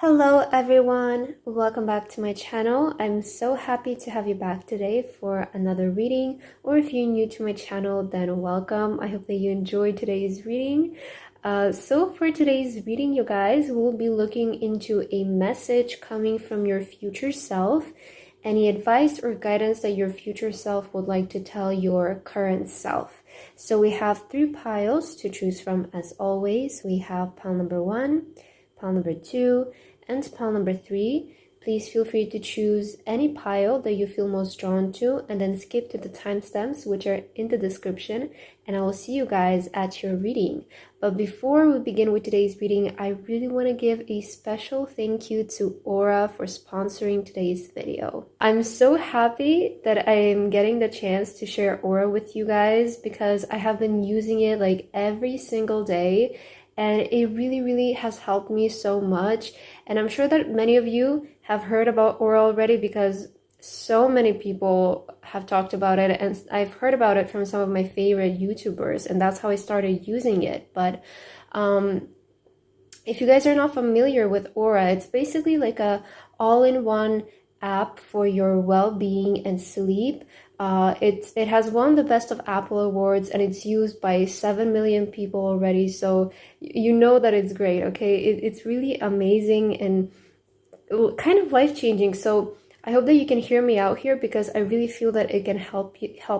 Hello everyone, welcome back to my channel. I'm so happy to have you back today for another reading, or if you're new to my channel, then welcome. I hope that you enjoyed today's reading. So for today's reading, you guys, we'll be looking into a message coming from your future self, any advice or guidance that your future self would like to tell your current self. So we have 3 piles to choose from as always. We have pile number 1, pile number 2, and pile number 3. Please feel free to choose any pile that you feel most drawn to and then skip to the timestamps which are in the description, and I will see you guys at your reading. But before we begin with today's reading, I really want to give a special thank you to Aura for sponsoring today's video. I'm so happy that I am getting the chance to share Aura with you guys because I have been using it like every single day. And it really has helped me so much. And I'm sure that many of you have heard about Aura already because so many people have talked about it. And I've heard about it from some of my favorite YouTubers. And that's how I started using it. But if you guys are not familiar with Aura, it's basically like a all-in-one app for your well-being and sleep. It has won the Best of Apple awards and it's used by 7 million people already, so you know that it's great. Okay, it's really amazing and kind of life-changing. So I hope that you can hear me out here because I really feel that it can help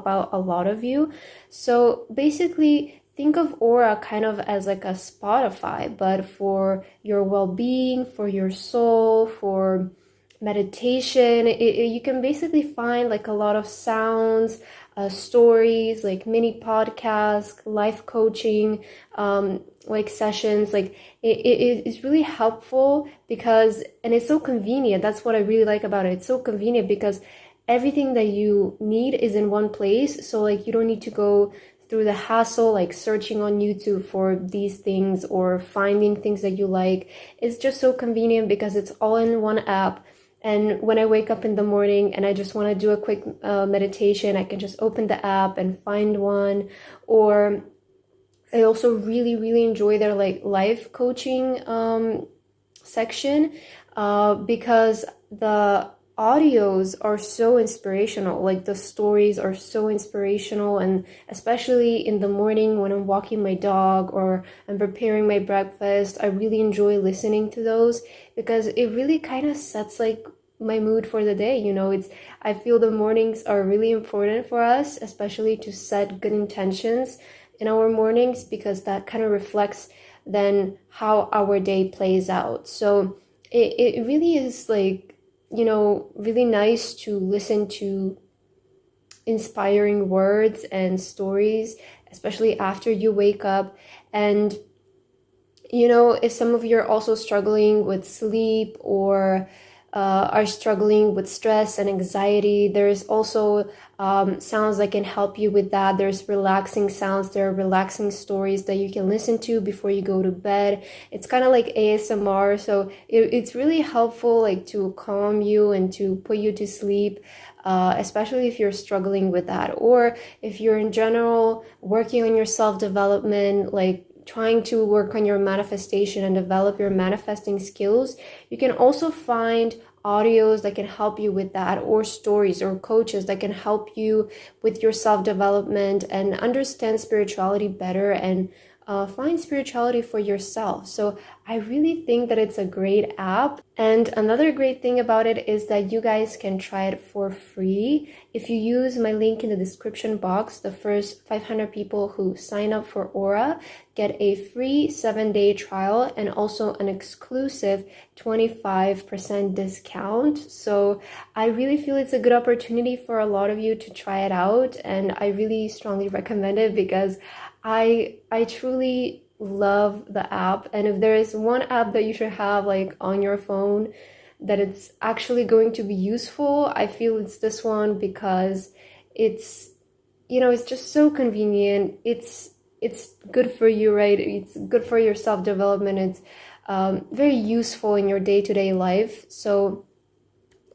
out a lot of you. So basically, think of Aura kind of as like a Spotify, but for your well-being, for your soul, for meditation. You can basically find like a lot of sounds, stories, like mini podcasts, life coaching, like sessions. Like it's really helpful because, and it's so convenient. That's what I really like about it. It's so convenient because everything that you need is in one place. So like you don't need to go through the hassle like searching on YouTube for these things or finding things that you like. It's just so convenient because it's all in one app. And when I wake up in the morning and I just want to do a quick meditation, I can just open the app and find one. Or I also really enjoy their like life coaching section because the audios are so inspirational. Like the stories are so inspirational, and especially in the morning when I'm walking my dog or I'm preparing my breakfast, I really enjoy listening to those because it really kind of sets like my mood for the day. You know, I feel the mornings are really important for us, especially to set good intentions in our mornings because that kind of reflects then how our day plays out. So it really is like, you know, really nice to listen to inspiring words and stories, especially after you wake up. And, you know, if some of you are also struggling with sleep or are struggling with stress and anxiety, there's also sounds that can help you with that. There's relaxing sounds, there are relaxing stories that you can listen to before you go to bed. It's kind of like ASMR, so it's really helpful like to calm you and to put you to sleep, especially if you're struggling with that, or if you're in general working on your self-development, like trying to work on your manifestation and develop your manifesting skills. You can also find audios that can help you with that, or stories or coaches that can help you with your self-development and understand spirituality better and find spirituality for yourself. So I really think that it's a great app. And another great thing about it is that you guys can try it for free. If you use my link in the description box, the first 500 people who sign up for Aura get a free 7-day trial and also an exclusive 25% discount. So I really feel it's a good opportunity for a lot of you to try it out, and I really strongly recommend it because I truly love the app. And if there is one app that you should have like on your phone that it's actually going to be useful, I feel it's this one because it's, you know, it's just so convenient. It's good for you, right? It's good for your self-development. It's very useful in your day-to-day life. So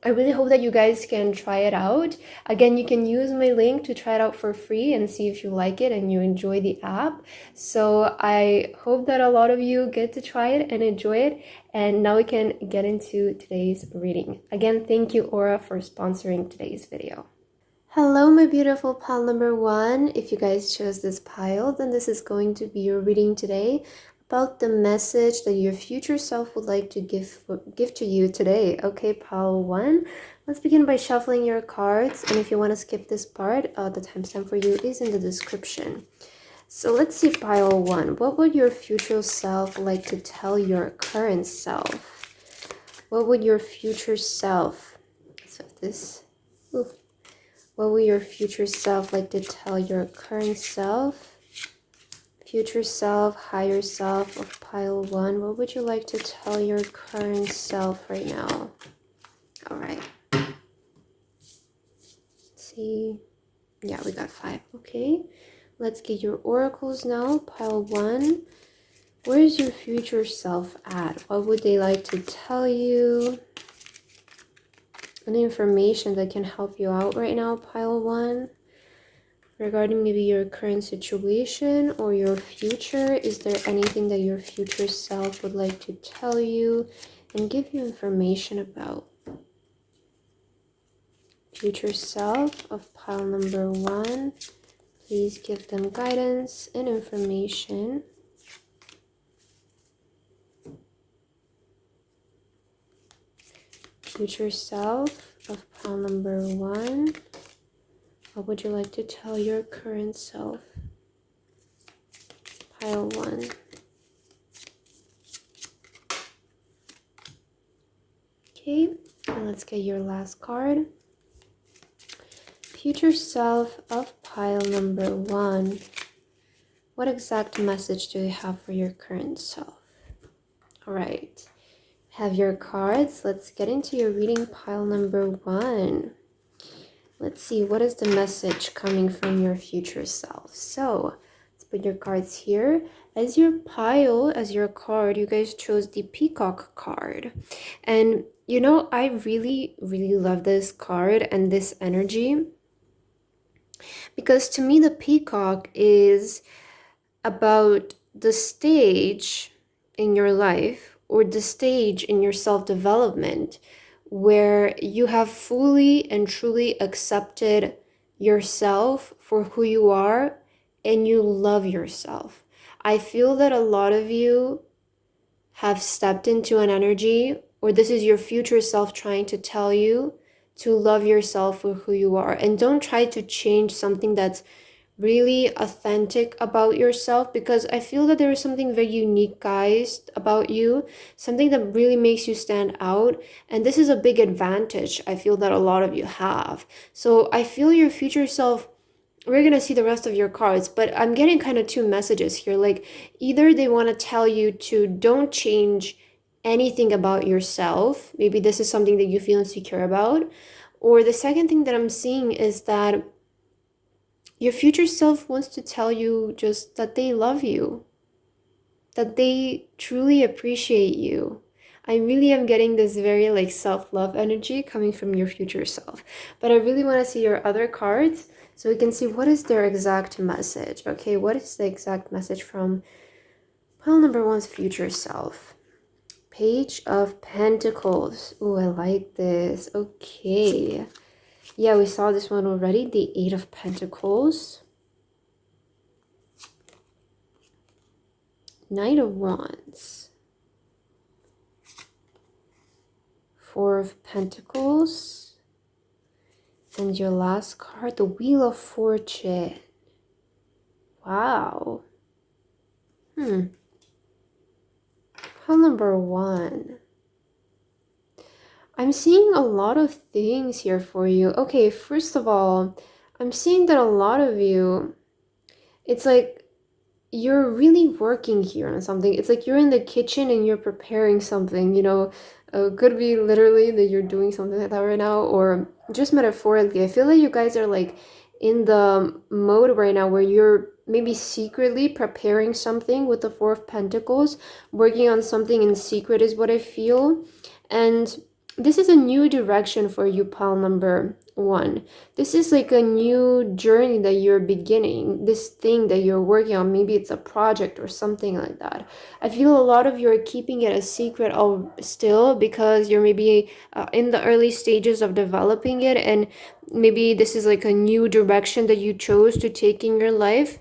I really hope that you guys can try it out. Again, you can use my link to try it out for free and see if you like it and you enjoy the app. So I hope that a lot of you get to try it and enjoy it. And now we can get into today's reading. Again, thank you, Aura, for sponsoring today's video. Hello, my beautiful pile number one. If you guys chose this pile, then this is going to be your reading today about the message that your future self would like to give to you today. Okay, pile one. Let's begin by shuffling your cards. And if you want to skip this part, the timestamp for you is in the description. So let's see, pile one. What would your future self like to tell your current self? What would your future self... So this... Ooh. What will your future self like to tell your current self? Future self, higher self of pile one. What would you like to tell your current self right now? All right. Let's see. Yeah, we got 5. Okay. Let's get your oracles now. Pile one. Where is your future self at? What would they like to tell you? Any information that can help you out right now, pile one, regarding maybe your current situation or your future? Is there anything that your future self would like to tell you and give you information about? Future self of pile number one, please give them guidance and information. Future self of pile number one, what would you like to tell your current self? Pile one. Okay, and let's get your last card. Future self of pile number one, what exact message do you have for your current self? All right. Have your cards. Let's get into your reading, pile number one. Let's see, what is the message coming from your future self? So let's put your cards here. As your pile, as your card, you guys chose the Peacock card. And you know, I really, really love this card and this energy, because to me, the Peacock is about the stage in your life or the stage in your self-development where you have fully and truly accepted yourself for who you are and you love yourself. I feel that a lot of you have stepped into an energy, or this is your future self trying to tell you to love yourself for who you are, and don't try to change something that's really authentic about yourself, because I feel that there is something very unique, guys, about you, something that really makes you stand out, and this is a big advantage I feel that a lot of you have. So I feel your future self, we're gonna see the rest of your cards, but I'm getting kind of 2 messages here. Like, either they want to tell you to don't change anything about yourself, maybe this is something that you feel insecure about, or the second thing that I'm seeing is that your future self wants to tell you just that they love you, that they truly appreciate you. I really am getting this very like self-love energy coming from your future self. But I really want to see your other cards so we can see what is their exact message. Okay, what is the exact message from pile number one's future self? Page of Pentacles. Oh, I like this. Okay. Yeah, we saw this one already, the 8 of Pentacles. Knight of Wands. 4 of Pentacles. And your last card, the Wheel of Fortune. Wow. Pile number one. I'm seeing a lot of things here for you. Okay, first of all, I'm seeing that a lot of you, it's like you're really working here on something. It's like you're in the kitchen and you're preparing something, you know. Could be literally that you're doing something like that right now, or just metaphorically. I feel like you guys are like in the mode right now where you're maybe secretly preparing something with the 4 of Pentacles, working on something in secret is what I feel. And this is a new direction for you, pile number one. This is like a new journey that you're beginning, this thing that you're working on. Maybe it's a project or something like that. I feel a lot of you are keeping it a secret still because you're maybe in the early stages of developing it, and maybe this is like a new direction that you chose to take in your life.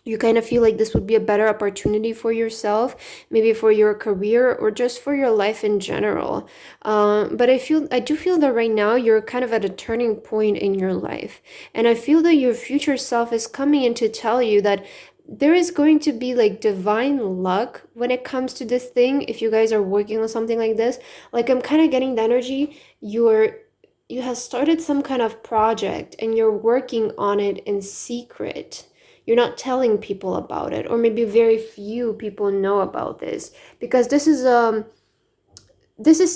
You kind of feel like this would be a better opportunity for yourself, maybe for your career or just for your life in general. But I do feel that right now you're kind of at a turning point in your life, and I feel that your future self is coming in to tell you that there is going to be like divine luck when it comes to this thing. If you guys are working on something like this, like I'm kind of getting the energy you have started some kind of project and you're working on it in secret. You're not telling people about it, or maybe very few people know about this, because this is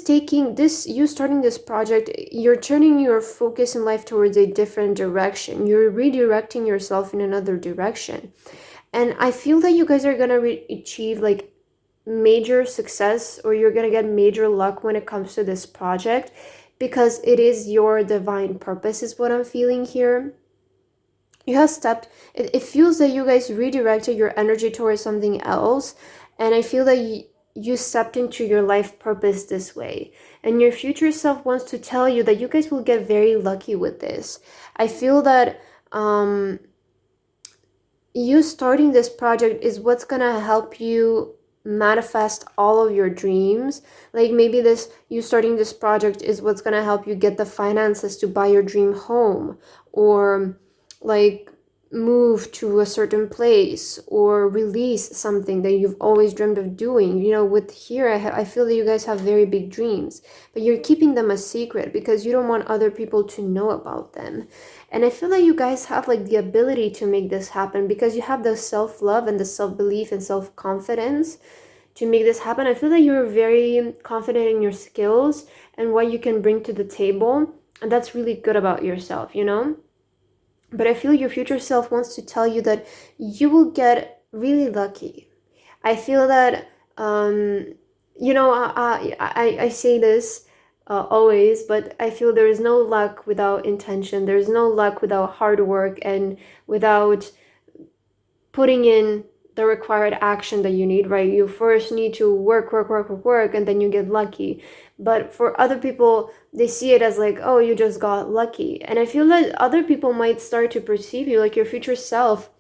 taking this, you starting this project, you're turning your focus in life towards a different direction. You're redirecting yourself in another direction. And I feel that you guys are gonna achieve like major success, or you're gonna get major luck when it comes to this project, because it is your divine purpose, is what I'm feeling here. You have stepped, it feels that you guys redirected your energy towards something else, and I feel that you stepped into your life purpose this way, and your future self wants to tell you that you guys will get very lucky with this. I feel that you starting this project is what's gonna help you manifest all of your dreams. Like maybe this, you starting this project is what's gonna help you get the finances to buy your dream home, or like move to a certain place, or release something that you've always dreamed of doing. You know, with here, I feel that you guys have very big dreams, but you're keeping them a secret because you don't want other people to know about them. And I feel that you guys have like the ability to make this happen, because you have the self-love and the self-belief and self-confidence to make this happen. I feel that you're very confident in your skills and what you can bring to the table, and that's really good about yourself, you know? But I feel your future self wants to tell you that you will get really lucky. I feel that, you know, I say this always, but I feel there is no luck without intention. There's no luck without hard work and without putting in the required action that you need, right? You first need to work, and then you get lucky. But for other people, they see it as like, oh, you just got lucky. And I feel that other people might start to perceive you, like your future self.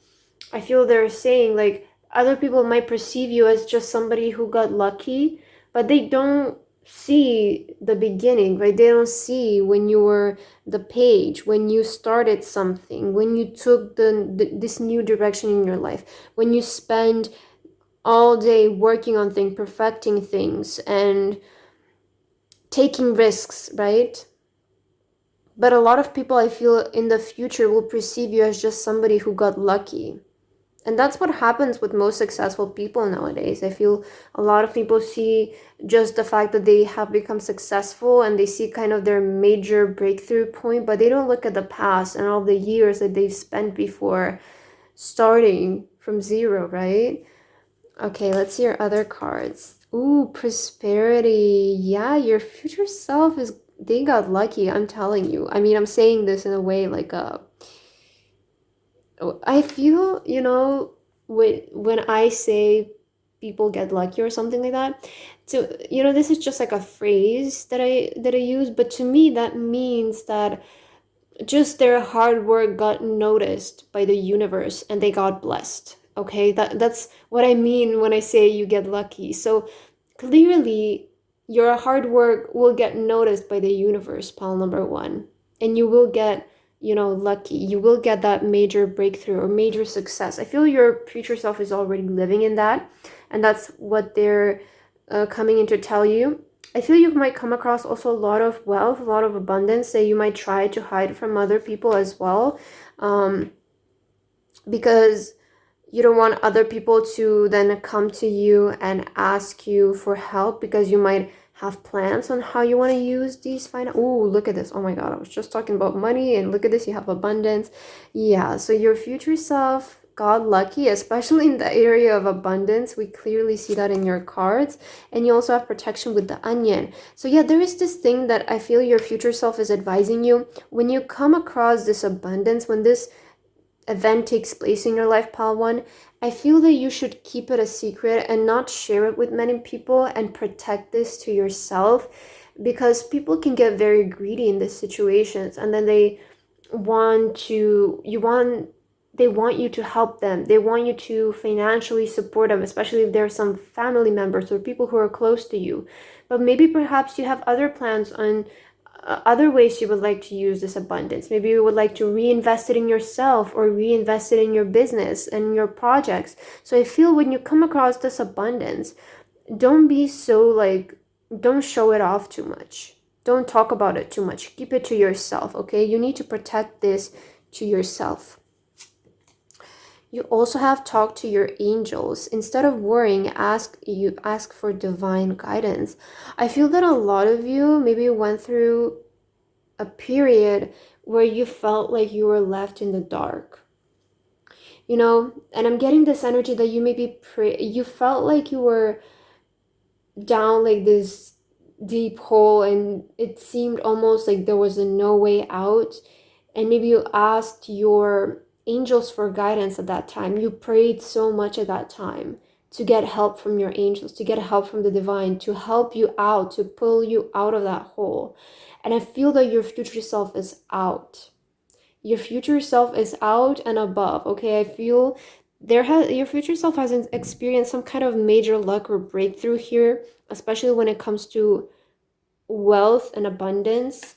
I feel they're saying like other people might perceive you as just somebody who got lucky, but they don't see the beginning, right? They don't see when you were the page, when you started something, when you took this new direction in your life, when you spend all day working on things, perfecting things, and taking risks, right? But a lot of people, I feel, in the future will perceive you as just somebody who got lucky. And that's what happens with most successful people nowadays. I feel a lot of people see just the fact that they have become successful and they see kind of their major breakthrough point, but they don't look at the past and all the years that they've spent before starting from zero, right? Okay, let's see your other cards. Ooh, prosperity. Yeah, your future self is, they got lucky, I'm telling you. I mean, I'm saying this in a way like I feel, you know, when I say people get lucky or something like that, so, you know, this is just like a phrase that I use, but to me that means that just their hard work got noticed by the universe and they got blessed. Okay, that's what I mean when I say you get lucky. So clearly your hard work will get noticed by the universe, pile number one, and you will get, you know, lucky. You will get that major breakthrough or major success. I feel your future self is already living in that, and that's what they're coming in to tell you. I feel you might come across also a lot of wealth, a lot of abundance that you might try to hide from other people as well, because you don't want other people to then come to you and ask you for help, because you might have plans on how you want to use these finance. Oh, look at this. Oh my God, I was just talking about money, and look at this, you have abundance. Yeah, so your future self got lucky, especially in the area of abundance. We clearly see that in your cards. And you also have protection with the onion. So yeah, there is this thing that I feel your future self is advising you. When you come across this abundance, when this event takes place in your life, pile one, I feel that you should keep it a secret and not share it with many people and protect this to yourself, because people can get very greedy in these situations, and then they want you to help them. They want you to financially support them, especially if there are some family members or people who are close to you. But maybe perhaps you have other plans on other ways you would like to use this abundance. Maybe you would like to reinvest it in yourself or reinvest it in your business and your projects. So I feel when you come across this abundance, don't be so like, don't show it off too much. Don't talk about it too much. Keep it to yourself, okay? You need to protect this to yourself. You also have talked to your angels. Instead of worrying, ask for divine guidance. I feel that a lot of you maybe went through a period where you felt like you were left in the dark. You know, and I'm getting this energy that you maybe you felt like you were down like this deep hole, and it seemed almost like there was no way out. And maybe you asked your angels for guidance at that time. You prayed so much at that time to get help from your angels, to get help from the divine, to help you out, to pull you out of that hole. And I feel that your future self is out. Your future self is out and above, okay? I feel your future self has experienced some kind of major luck or breakthrough here, especially when it comes to wealth and abundance.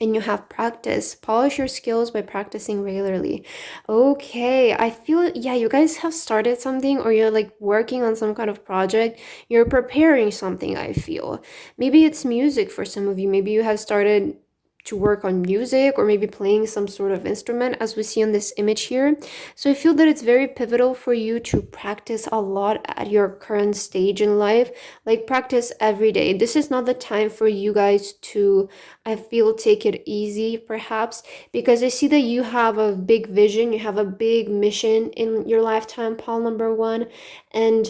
And you have practice. Polish your skills by practicing regularly. Okay, I feel, yeah, you guys have started something, or you're like working on some kind of project. You're preparing something, I feel. Maybe it's music for some of you. Maybe you have started to work on music, or maybe playing some sort of instrument, as we see on this image here. So I feel that it's very pivotal for you to practice a lot at your current stage in life. Like, practice every day. This is not the time for you guys to, I feel, take it easy, perhaps, because I see that you have a big vision, you have a big mission in your lifetime, Paul number one, and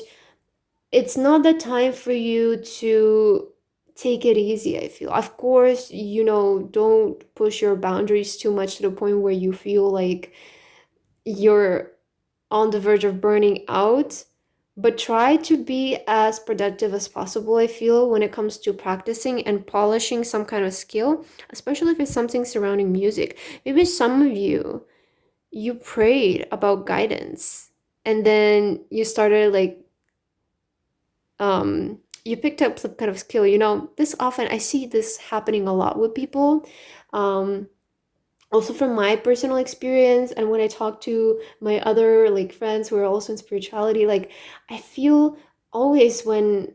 it's not the time for you to take it easy, I feel. Of course, you know, don't push your boundaries too much to the point where you feel like you're on the verge of burning out, but try to be as productive as possible, I feel, when it comes to practicing and polishing some kind of skill, especially if it's something surrounding music. Maybe some of you, you prayed about guidance, and then you started like you picked up some kind of skill. You know, this often I see this happening a lot with people. um Also from my personal experience, and when I talk to my other like friends who are also in spirituality, like I feel always when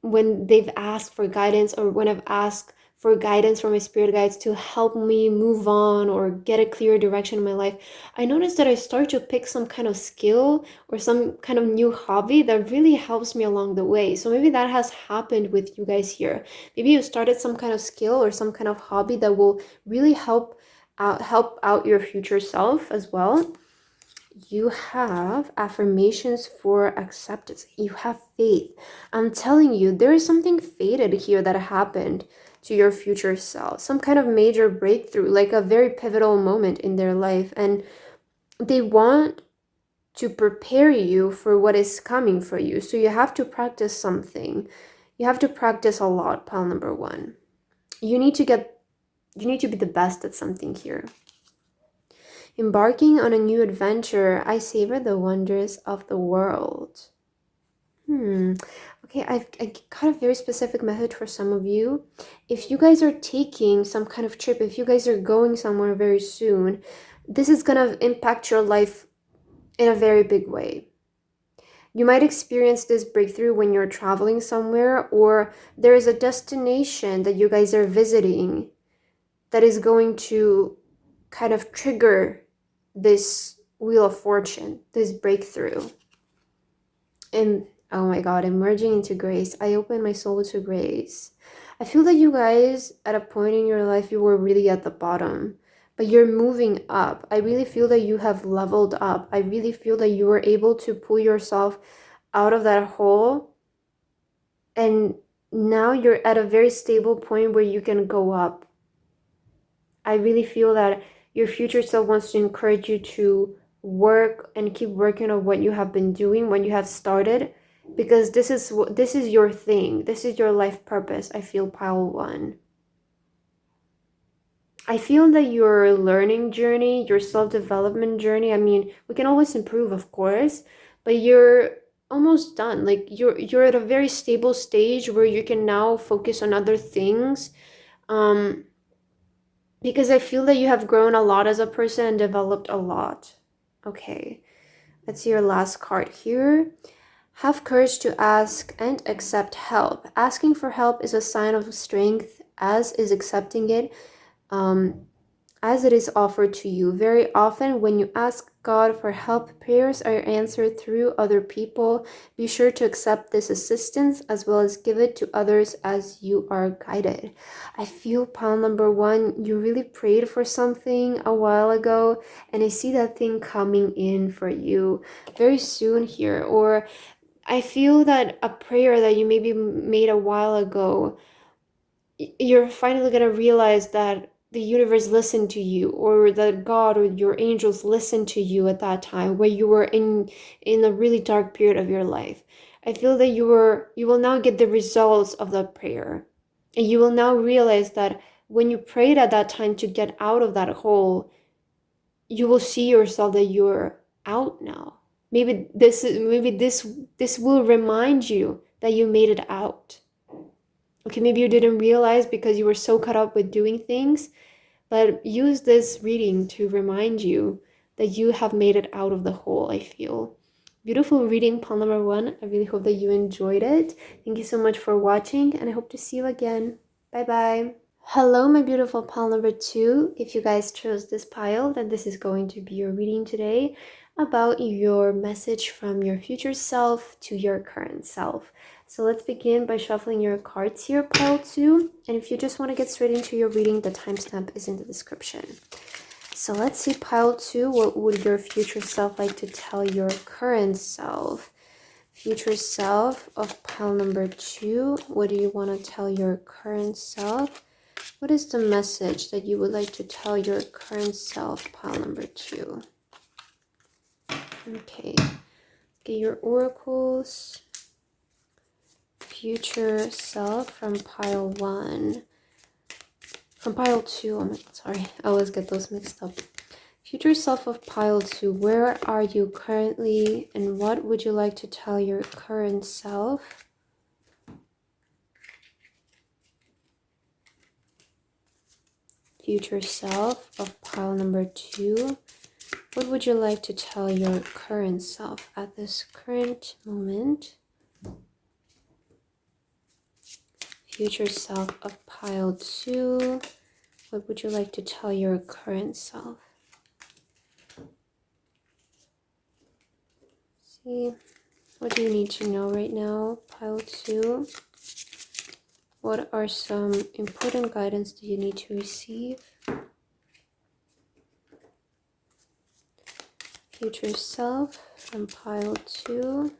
they've asked for guidance, or when I've asked for guidance from my spirit guides to help me move on or get a clear direction in my life, I notice that I start to pick some kind of skill or some kind of new hobby that really helps me along the way. So maybe that has happened with you guys here. Maybe you started some kind of skill or some kind of hobby that will really help out your future self as well. You have affirmations for acceptance. You have faith. I'm telling you, there is something fated here that happened to your future self. Some kind of major breakthrough, like a very pivotal moment in their life. And they want to prepare you for what is coming for you. So you have to practice something. You have to practice a lot, pile number one. You need to be the best at something here. Embarking on a new adventure, I savor the wonders of the world. Okay, I got a very specific message for some of you. If you guys are taking some kind of trip, if you guys are going somewhere very soon, this is gonna impact your life in a very big way. You might experience this breakthrough when you're traveling somewhere, or there is a destination that you guys are visiting that is going to kind of trigger this wheel of fortune, this breakthrough. And oh my God, emerging into grace. I open my soul to grace. I feel that you guys, at a point in your life, you were really at the bottom, but you're moving up. I really feel that you have leveled up. I really feel that you were able to pull yourself out of that hole, and now you're at a very stable point where you can go up. I really feel that your future self wants to encourage you to work and keep working on what you have been doing, what you have started, because this is your thing. This is your life purpose. I feel pile 1. I feel that your learning journey, your self-development journey, I mean, we can always improve, of course, but you're almost done. Like you're at a very stable stage where you can now focus on other things. Because I feel that you have grown a lot as a person and developed a lot. Okay, let's see your last card here. Have courage to ask and accept help. Asking for help is a sign of strength, as is accepting it, as it is offered to you. Very often when you ask God for help, prayers are answered through other people. Be sure to accept this assistance as well as give it to others as you are guided. I feel pile number 1, you really prayed for something a while ago, and I see that thing coming in for you very soon here. Or I feel that a prayer that you maybe made a while ago, you're finally going to realize that the universe listened to you, or that God or your angels listened to you at that time where you were in a really dark period of your life. I feel that you will now get the results of that prayer, and you will now realize that when you prayed at that time to get out of that hole, you will see yourself that you're out now. Maybe this will remind you that you made it out. Okay, maybe you didn't realize because you were so caught up with doing things, but use this reading to remind you that you have made it out of the hole, I feel. Beautiful reading, pile number 1. I really hope that you enjoyed it. Thank you so much for watching, and I hope to see you again. Bye-bye. Hello, my beautiful pile number 2. If you guys chose this pile, then this is going to be your reading today about your message from your future self to your current self. So let's begin by shuffling your cards here, pile 2. And if you just want to get straight into your reading, the timestamp is in the description. So let's see, pile 2, what would your future self like to tell your current self? Future self of pile number 2, what do you want to tell your current self? What is the message that you would like to tell your current self, pile number 2? Okay, get your oracles. Future self from pile 1. From pile 2, I'm sorry, I always get those mixed up. Future self of pile 2, where are you currently and what would you like to tell your current self? Future self of pile number 2, what would you like to tell your current self at this current moment? Future self of pile 2, what would you like to tell your current self? See, what do you need to know right now, pile 2? What are some important guidance that you need to receive? Future self from pile 2,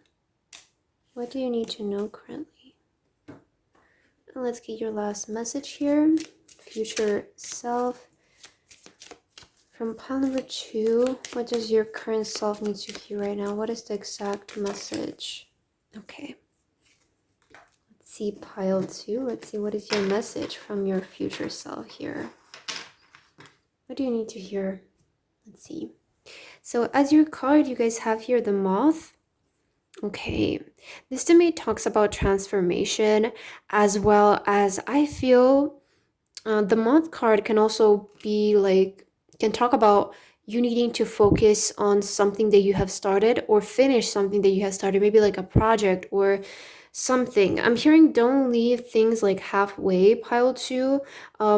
what do you need to know currently? And let's get your last message here. Future self from pile number 2, what does your current self need to hear right now? What is the exact message? Okay. Let's see, pile 2. Let's see, what is your message from your future self here? What do you need to hear? Let's see. So as your card, you guys have here the moth. Okay, this to me talks about transformation, as well as I feel the moth card can also be like, can talk about you needing to focus on something that you have started or finish something that you have started, maybe like a project or something. I'm hearing don't leave things like halfway, pile 2.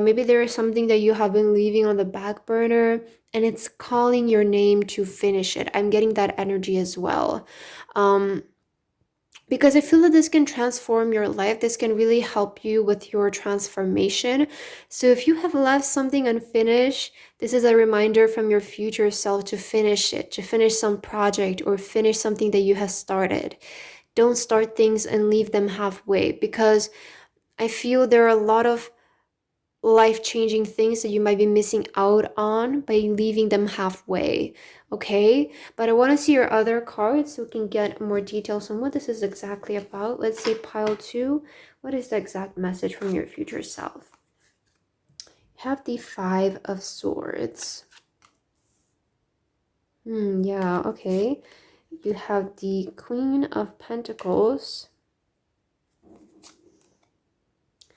Maybe there is something that you have been leaving on the back burner and it's calling your name to finish it. I'm getting that energy as well. because I feel that this can transform your life. This can really help you with your transformation. So if you have left something unfinished, this is a reminder from your future self to finish it, to finish some project or finish something that you have started. Don't start things and leave them halfway, because I feel there are a lot of life-changing things that you might be missing out on by leaving them halfway. Okay, but I want to see your other cards so we can get more details on what this is exactly about. Let's say pile 2. What is the exact message from your future self? You have the 5 of Swords. Yeah, okay. You have the Queen of Pentacles,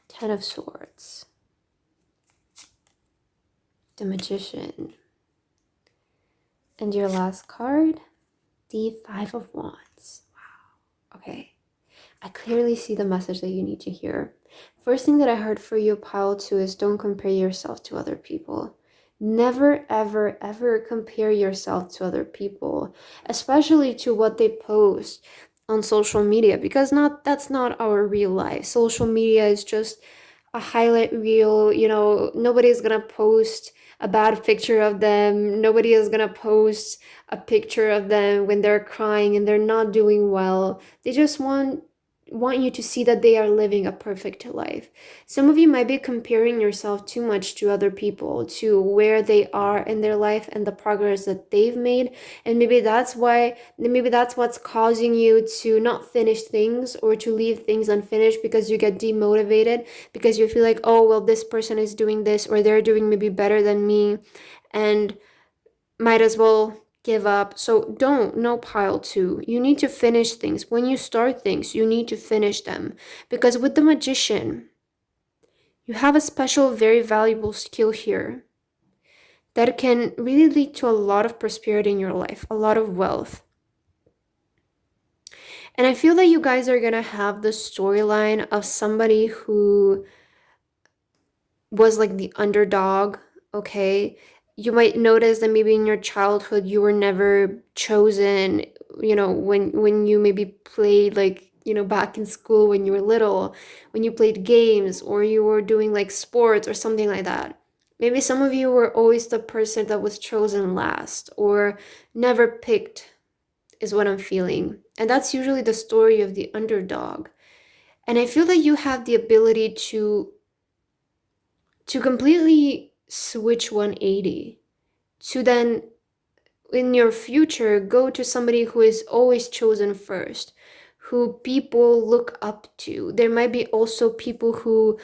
10 of Swords, the Magician, and your last card, the 5 of Wands. Wow. Okay. I clearly see the message that you need to hear. First thing that I heard for you, pile 2, is don't compare yourself to other people. Never, ever, ever compare yourself to other people, especially to what they post on social media, because that's not our real life. Social media is just a highlight reel. You know, nobody's gonna post a bad picture of them. Nobody is gonna post a picture of them when they're crying and they're not doing well. They just want you to see that they are living a perfect life. Some of you might be comparing yourself too much to other people, to where they are in their life and the progress that they've made, and maybe that's what's causing you to not finish things or to leave things unfinished, because you get demotivated, because you feel like, oh well, this person is doing this or they're doing maybe better than me and might as well give up. So no, pile 2. You need to finish things. When you start things, you need to finish them, because with the Magician, you have a special, very valuable skill here that can really lead to a lot of prosperity in your life, a lot of wealth. And I feel that you guys are gonna have the storyline of somebody who was like the underdog. Okay, you might notice that maybe in your childhood you were never chosen, you know, when you maybe played, like, you know, back in school when you were little, when you played games or you were doing like sports or something like that. Maybe some of you were always the person that was chosen last or never picked, is what I'm feeling. And that's usually the story of the underdog. And I feel that you have the ability to completely switch 180, to then in your future go to somebody who is always chosen first, who people look up to. There might be also people who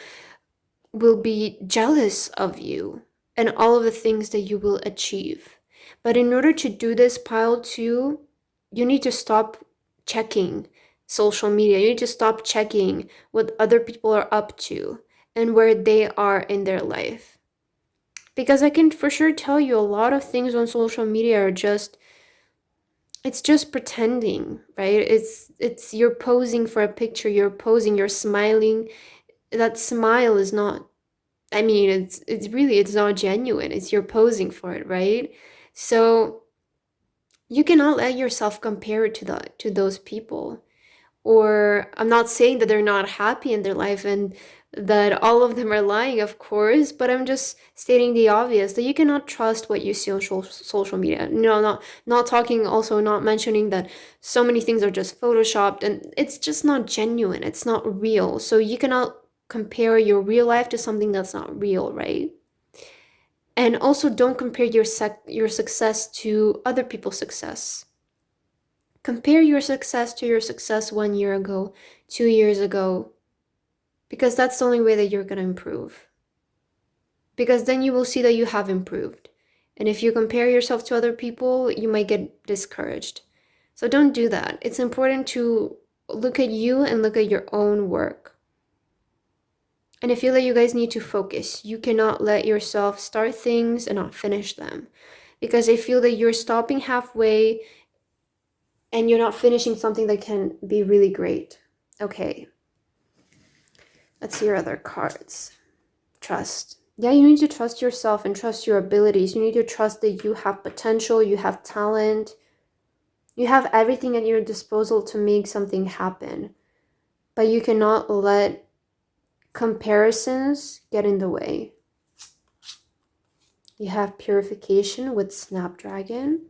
will be jealous of you and all of the things that you will achieve. But in order to do this, pile 2, you need to stop checking social media. You need to stop checking what other people are up to and where they are in their life. Because I can for sure tell you a lot of things on social media are just, it's just pretending, right? It's you're posing for a picture, you're posing, you're smiling. That smile is not, I mean, it's not genuine. It's you're posing for it, right? So you cannot let yourself compare it to those people. Or I'm not saying that they're not happy in their life and that all of them are lying, of course, but I'm just stating the obvious, that you cannot trust what you see on social media. No, not talking, also not mentioning that so many things are just photoshopped and it's just not genuine. It's not real. So you cannot compare your real life to something that's not real, right? And also don't compare your success to other people's success. Compare your success to your success 1 year ago, 2 years ago, because that's the only way that you're going to improve. Because then you will see that you have improved. And if you compare yourself to other people, you might get discouraged. So don't do that. It's important to look at you and look at your own work. And I feel that you guys need to focus. You cannot let yourself start things and not finish them. Because I feel that you're stopping halfway and you're not finishing something that can be really great. Okay. Let's see your other cards. Trust. Yeah, you need to trust yourself and trust your abilities. You need to trust that you have potential, you have talent. You have everything at your disposal to make something happen, but you cannot let comparisons get in the way. You have purification with Snapdragon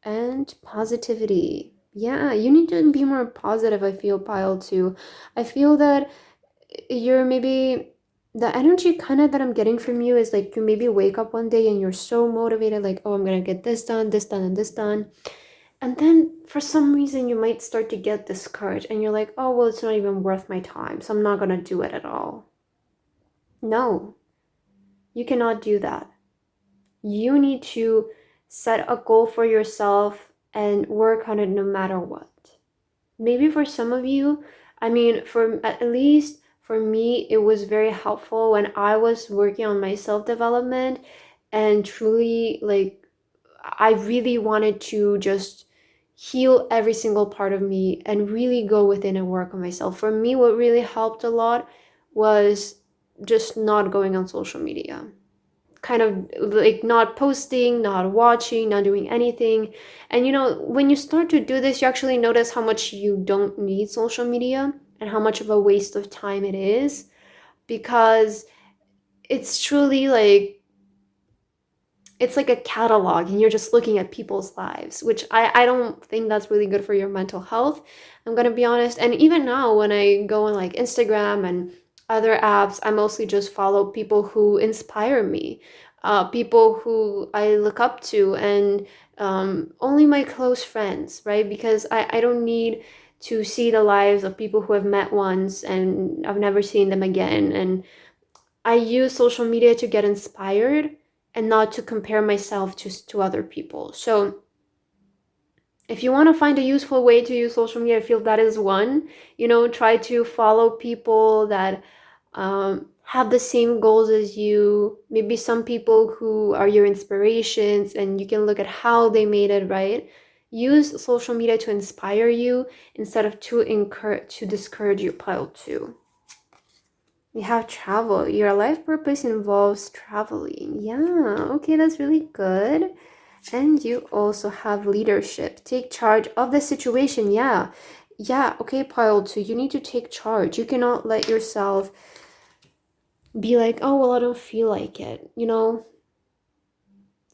and positivity. Yeah, you need to be more positive, I feel, pile 2. I feel that you're maybe the energy kind of that I'm getting from you is like you maybe wake up one day and you're so motivated, like, oh, I'm gonna get this done, this done, and this done. And then for some reason you might start to get discouraged and you're like, oh, well, it's not even worth my time, so I'm not gonna do it at all. No, you cannot do that. You need to set a goal for yourself and work on it no matter what. Maybe for some of you, I mean, for at least for me, it was very helpful when I was working on my self-development and truly, like, I really wanted to just heal every single part of me and really go within and work on myself. For me, what really helped a lot was just not going on social media, kind of like not posting, not watching, not doing anything. And when you start to do this, you actually notice how much you don't need social media and how much of a waste of time it is, because it's truly like it's like a catalog and you're just looking at people's lives, which I don't think that's really good for your mental health. I'm gonna be honest. And even now when I go on like Instagram and other apps, I mostly just follow people who inspire me, people who I look up to, and only my close friends, right? Because I don't need to see the lives of people who have met once and I've never seen them again. And I use social media to get inspired and not to compare myself to other people. So if you want to find a useful way to use social media, I feel that is one. Try to follow people that have the same goals as you. Maybe some people who are your inspirations and you can look at how they made it, right? Use social media to inspire you instead of to discourage you, pile 2. You have travel. Your life purpose involves traveling. Yeah, okay, that's really good. And you also have leadership. Take charge of the situation. Yeah. Yeah, okay, pile 2. You need to take charge. You cannot let yourself be like, oh, well, I don't feel like it.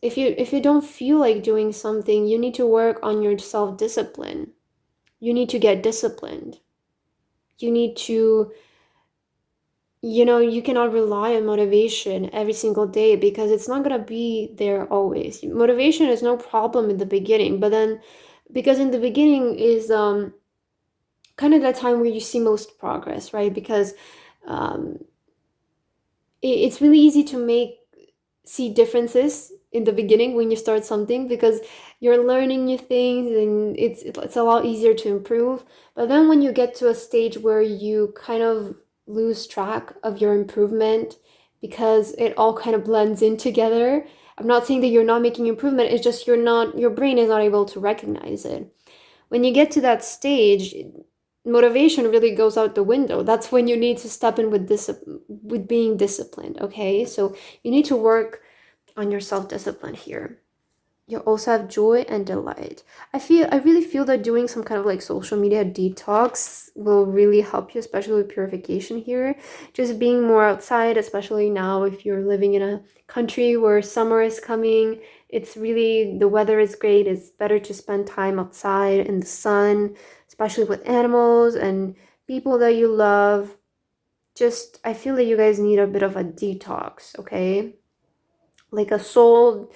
If you don't feel like doing something, you need to work on your self-discipline. You need to get disciplined. You need to you cannot rely on motivation every single day because it's not going to be there always. Motivation is no problem in the beginning, but then because in the beginning is kind of the time where you see most progress, right? Because um, it's really easy to see differences in the beginning when you start something because you're learning new things and it's a lot easier to improve. But then when you get to a stage where you kind of lose track of your improvement because it all kind of blends in together. I'm not saying that you're not making improvement, it's just your brain is not able to recognize it. When you get to that stage, motivation really goes out the window. That's when you need to step in with being disciplined, okay? So you need to work on your self-discipline here. You also have joy and delight. I really feel that doing some kind of like social media detox will really help you, especially with purification here. Just being more outside, especially now if you're living in a country where summer is coming, it's really, the weather is great. It's better to spend time outside in the sun, especially with animals and people that you love. Just, I feel that you guys need a bit of a detox, okay? Like a soul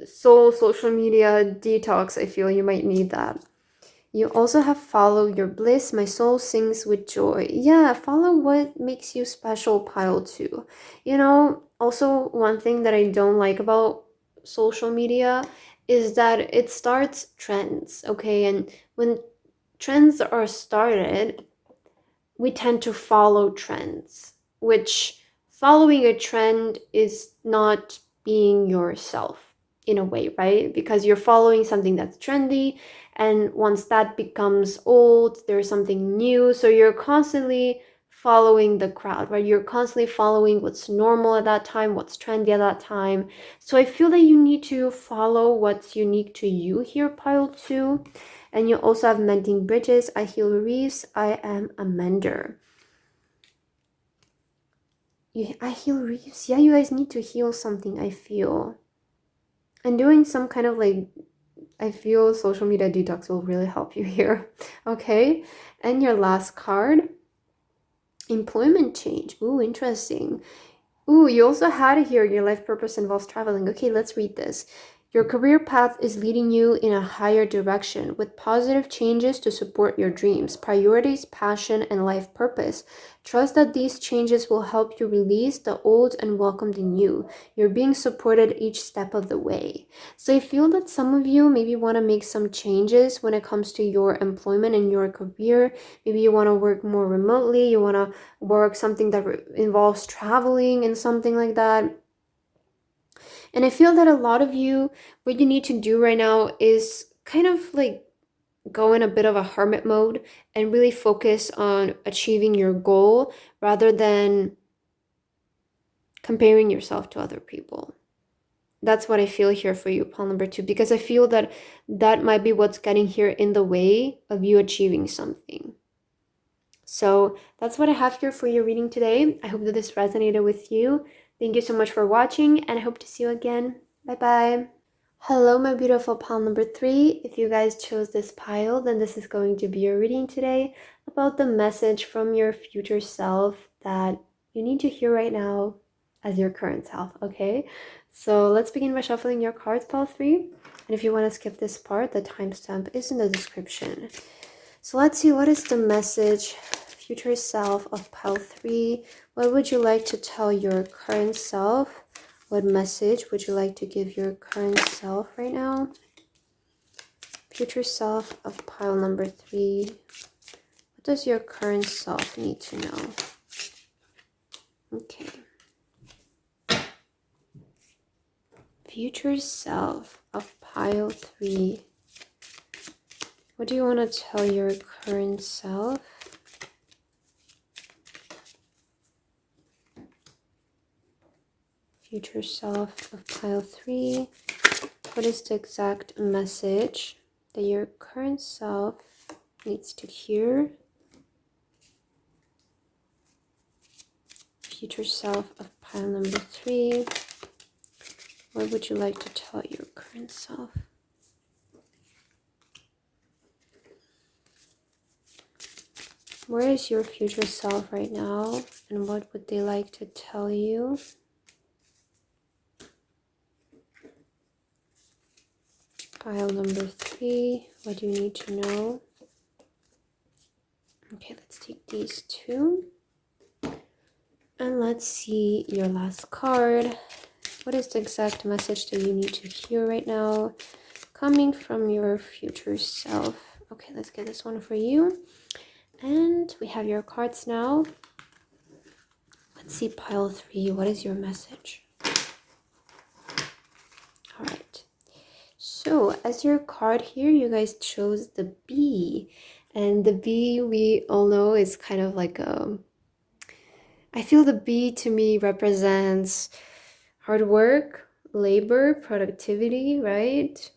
social media detox. I feel you might need that. You also have follow your bliss. My soul sings with joy. Yeah, follow what makes you special, pile 2. Also one thing that I don't like about social media is that it starts trends, okay? And when trends are started, we tend to follow trends, which following a trend is not being yourself in a way, right? Because you're following something that's trendy, and once that becomes old, there's something new. So you're constantly following the crowd, right? You're constantly following what's normal at that time, what's trendy at that time. So I feel that you need to follow what's unique to you here, pile 2. And you also have mending bridges. I heal reefs. I am a mender. I heal reefs. Yeah, you guys need to heal something, I feel. And doing some kind of like, I feel social media detox will really help you here. Okay. And your last card, employment change. Ooh, interesting. Ooh, you also had it here. Your life purpose involves traveling. Okay, let's read this. Your career path is leading you in a higher direction with positive changes to support your dreams, priorities, passion, and life purpose. Trust that these changes will help you release the old and welcome the new. You're being supported each step of the way. So I feel that some of you maybe want to make some changes when it comes to your employment and your career. Maybe you want to work more remotely. You want to work something that involves traveling and something like that. And I feel that a lot of you, what you need to do right now is kind of like go in a bit of a hermit mode and really focus on achieving your goal rather than comparing yourself to other people. That's what I feel here for you, pile number 2, because I feel that that might be what's getting here in the way of you achieving something. So that's what I have here for your reading today. I hope that this resonated with you. Thank you so much for watching, and I hope to see you again. Bye-bye. Hello, my beautiful pile number 3. If you guys chose this pile, then this is going to be your reading today about the message from your future self that you need to hear right now as your current self, okay? So let's begin by shuffling your cards, pile 3. And if you want to skip this part, the timestamp is in the description. So let's see, what is the message, future self of pile 3? What would you like to tell your current self? What message would you like to give your current self right now? Future self of pile number 3. What does your current self need to know? Okay. Future self of pile 3. What do you want to tell your current self? Future self of pile 3. What is the exact message that your current self needs to hear? Future self of pile number 3. What would you like to tell your current self? Where is your future self right now, and what would they like to tell you? Pile number 3, what do you need to know? Okay, let's take these 2. And let's see your last card. What is the exact message that you need to hear right now coming from your future self? Okay, let's get this one for you. And we have your cards now. Let's see, pile 3, what is your message? All right. So as your card here, you guys chose the bee. And the bee, we all know, is kind of like a... I feel the bee to me represents hard work, labor, productivity, right?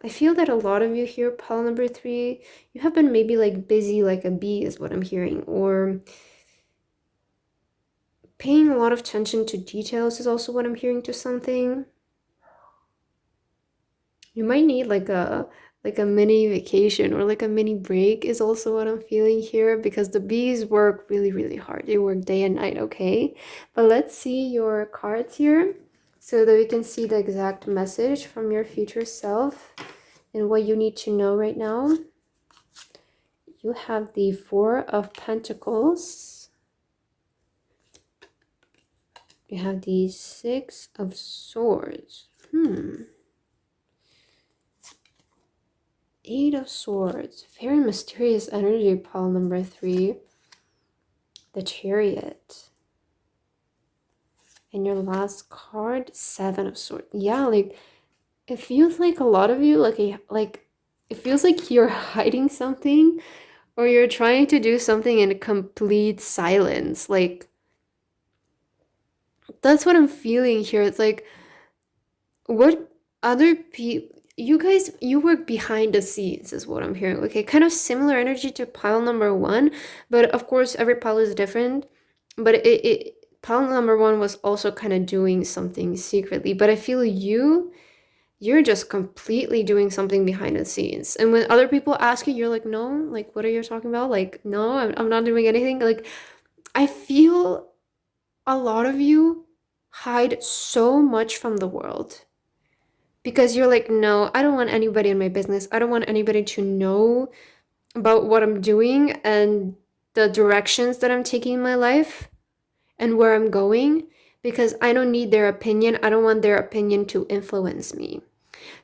I feel that a lot of you here, pile number 3, you have been maybe like busy like a bee is what I'm hearing, or paying a lot of attention to details is also what I'm hearing to something. You might need like a mini vacation or like a mini break is also what I'm feeling here, because the bees work really, really hard. They work day and night, okay? But let's see your cards here so that we can see the exact message from your future self and what you need to know right now. You have the 4 of Pentacles. You have the 6 of Swords. 8 of Swords. Very mysterious energy, pile number 3. The Chariot. And your last card, 7 of Swords. Yeah, like it feels like a lot of you, like it feels like you're hiding something, or you're trying to do something in complete silence. Like, that's what I'm feeling here. It's like, what other people, you guys, you work behind the scenes, is what I'm hearing. Okay, kind of similar energy to pile number one, but of course, every pile is different. But pile number one was also kind of doing something secretly. But I feel you're just completely doing something behind the scenes. And when other people ask you, you're like, no, like, what are you talking about? Like, no, I'm not doing anything. Like, I feel a lot of you hide so much from the world because you're like, no, I don't want anybody in my business. I don't want anybody to know about what I'm doing and the directions that I'm taking in my life and where I'm going because I don't need their opinion. I don't want their opinion to influence me.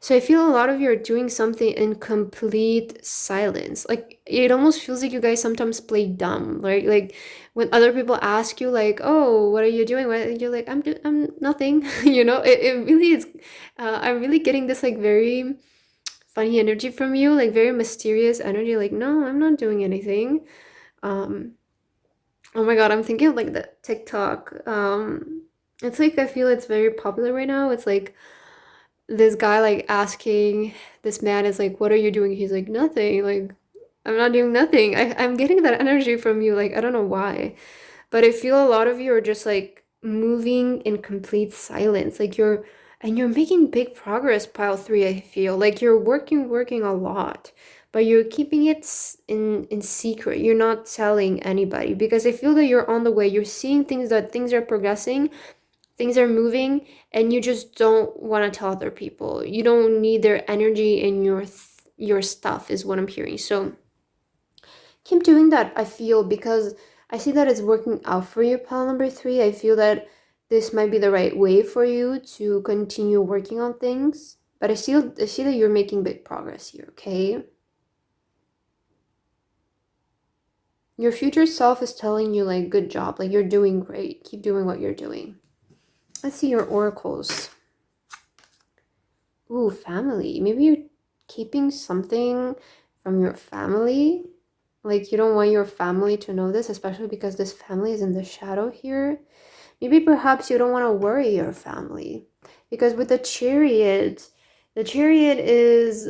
So I feel a lot of you are doing something in complete silence. Like it almost feels like you guys sometimes play dumb, right? Like when other people ask you, like, "Oh, what are you doing?" You're like, I'm nothing." You know, it really is. I'm really getting this like very funny energy from you, like very mysterious energy. Like, no, I'm not doing anything. Um, oh my God, I'm thinking of like the TikTok. It's like I feel it's very popular right now. It's like this guy like asking this man is like, what are you doing? He's like, nothing. Like, I'm not doing nothing. I'm getting that energy from you. Like, I don't know why, but I feel a lot of you are just like moving in complete silence. Like you're making big progress, pile three. I feel like you're working a lot, but you're keeping it in secret. You're not telling anybody because I feel that you're on the way. You're seeing things that things are progressing, things are moving, and you just don't want to tell other people. You don't need their energy in your stuff is what I'm hearing. So keep doing that, I feel, because I see that it's working out for you, pal number three. I feel that this might be the right way for you to continue working on things, but I see that you're making big progress here. Okay, your future self is telling you like, good job, like you're doing great, keep doing what you're doing. Let's see your oracles. Ooh, family. Maybe you're keeping something from your family. Like you don't want your family to know this, especially because this family is in the shadow here. Maybe perhaps you don't want to worry your family. Because with the chariot is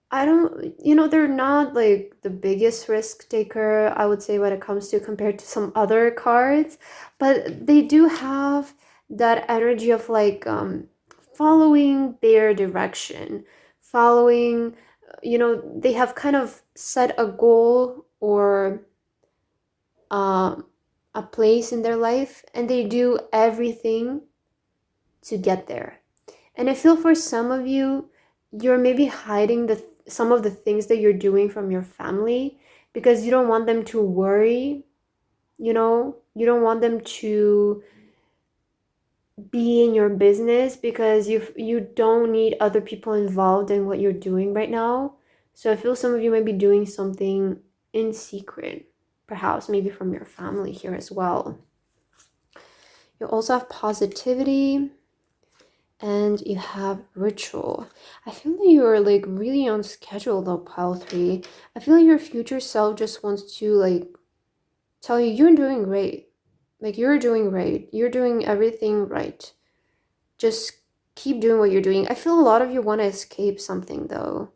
I don't, they're not like the biggest risk taker, I would say, when it comes to compared to some other cards, but they do have that energy of like following their direction, following, they have kind of set a goal or um, a place in their life and they do everything to get there. And I feel for some of you, you're maybe hiding some of the things that you're doing from your family because you don't want them to worry, you don't want them to be in your business because you don't need other people involved in what you're doing right now. So I feel some of you might be doing something in secret, perhaps maybe from your family here as well. You also have positivity and you have ritual. I feel that you're like really on schedule though, pile three. I feel like your future self just wants to like tell you you're doing great. Like you're doing great. You're doing everything right. Just keep doing what you're doing. I feel a lot of you want to escape something though.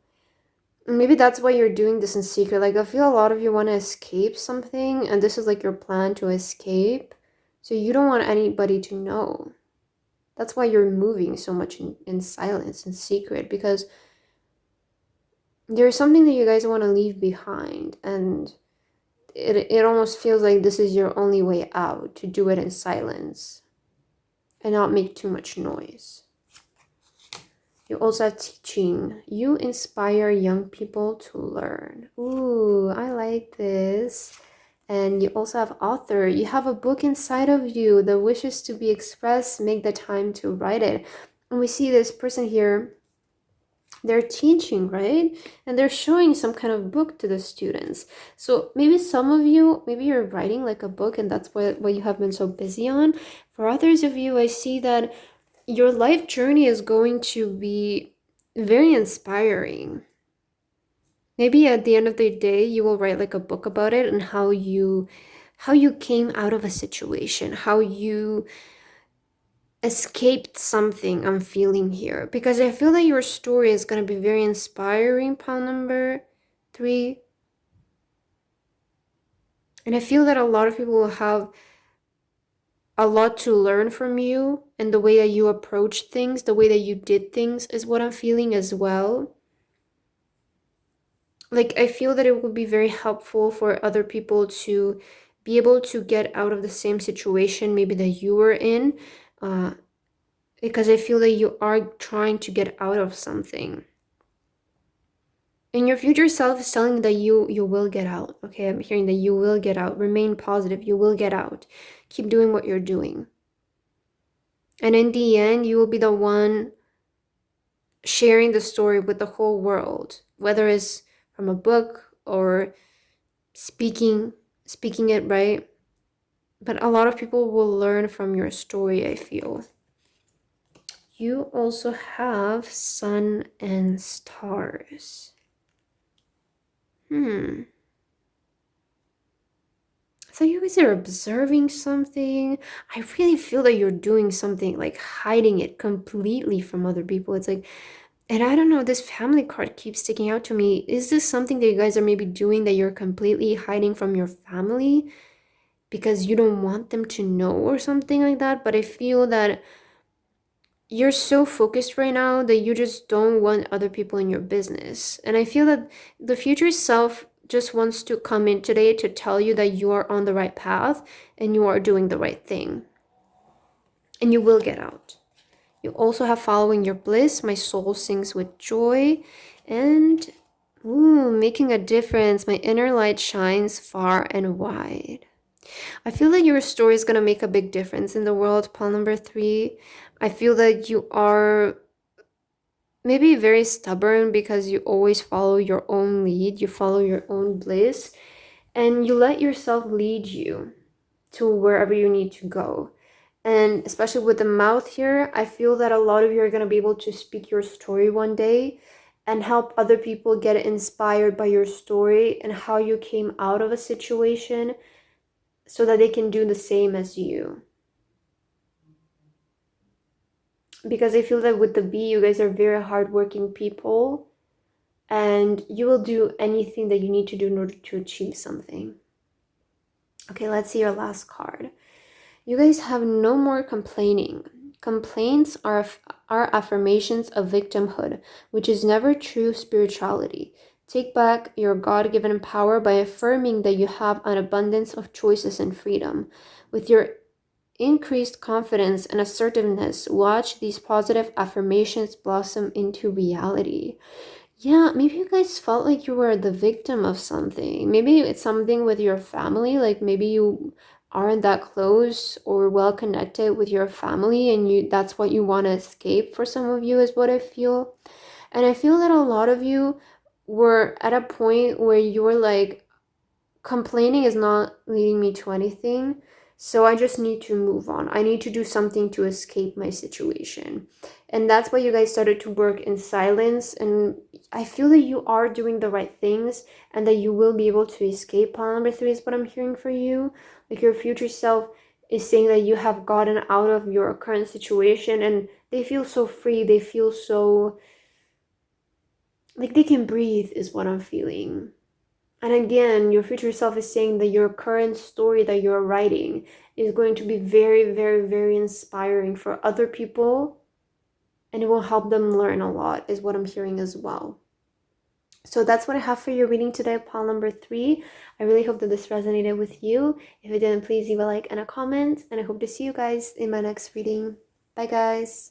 Maybe that's why you're doing this in secret. Like I feel a lot of you want to escape something and this is like your plan to escape. So you don't want anybody to know. That's why you're moving so much in silence and secret because there's something that you guys want to leave behind and it almost feels like this is your only way out, to do it in silence and not make too much noise. You also have teaching. You inspire young people to learn. Ooh, I like this. And you also have author. You have a book inside of you that wishes to be expressed. Make the time to write it. And we see this person here, they're teaching, right? And they're showing some kind of book to the students. So maybe some of you, maybe you're writing like a book and that's what you have been so busy on. For others of you, I see that your life journey is going to be very inspiring. Maybe at the end of the day, you will write like a book about it and how you came out of a situation, how you escaped something. I'm feeling here because I feel that your story is going to be very inspiring, pile number 3. And I feel that a lot of people will have a lot to learn from you, and the way that you approach things, the way that you did things is what I'm feeling as well. Like, I feel that it would be very helpful for other people to be able to get out of the same situation maybe that you were in, because I feel that you are trying to get out of something. And your future self is telling that you will get out. Okay, I'm hearing that you will get out. Remain positive. You will get out. Keep doing what you're doing. And in the end, you will be the one sharing the story with the whole world, whether it's from a book or speaking it, right? But a lot of people will learn from your story, I feel. You also have sun and stars. So you guys are observing something. I really feel that you're doing something, like hiding it completely from other people. It's like, and I don't know, this family card keeps sticking out to me. Is this something that you guys are maybe doing that you're completely hiding from your family because you don't want them to know or something like that? But I feel that you're so focused right now that you just don't want other people in your business. And I feel that the future self just wants to come in today to tell you that you are on the right path and you are doing the right thing. And you will get out. You also have following your bliss. My soul sings with joy. And making a difference. My inner light shines far and wide. I feel that your story is going to make a big difference in the world, pile number 3. I feel that you are maybe very stubborn because you always follow your own lead, you follow your own bliss, and you let yourself lead you to wherever you need to go. And especially with the mouth here, I feel that a lot of you are going to be able to speak your story one day and help other people get inspired by your story and how you came out of a situation so that they can do the same as you. Because I feel that with the B, you guys are very hardworking people and you will do anything that you need to do in order to achieve something. Okay, let's see your last card. You guys have no more complaining. Complaints are affirmations of victimhood, which is never true spirituality. Take back your God-given power by affirming that you have an abundance of choices and freedom. With your increased confidence and assertiveness, watch these positive affirmations blossom into reality. Yeah, maybe you guys felt like you were the victim of something. Maybe it's something with your family, like maybe you aren't that close or well connected with your family and that's what you want to escape. For some of you is what I feel. And I feel that a lot of you were at a point where you were like, complaining is not leading me to anything. So I just need to move on. I need to do something to escape my situation. And that's why you guys started to work in silence. And I feel that you are doing the right things and that you will be able to escape. Pile number 3 is what I'm hearing for you. Like your future self is saying that you have gotten out of your current situation and they feel so free. They feel so like they can breathe is what I'm feeling. And again, your future self is saying that your current story that you're writing is going to be very, very, very inspiring for other people. And it will help them learn a lot, is what I'm hearing as well. So that's what I have for your reading today, pile number 3. I really hope that this resonated with you. If it didn't, please leave a like and a comment. And I hope to see you guys in my next reading. Bye, guys.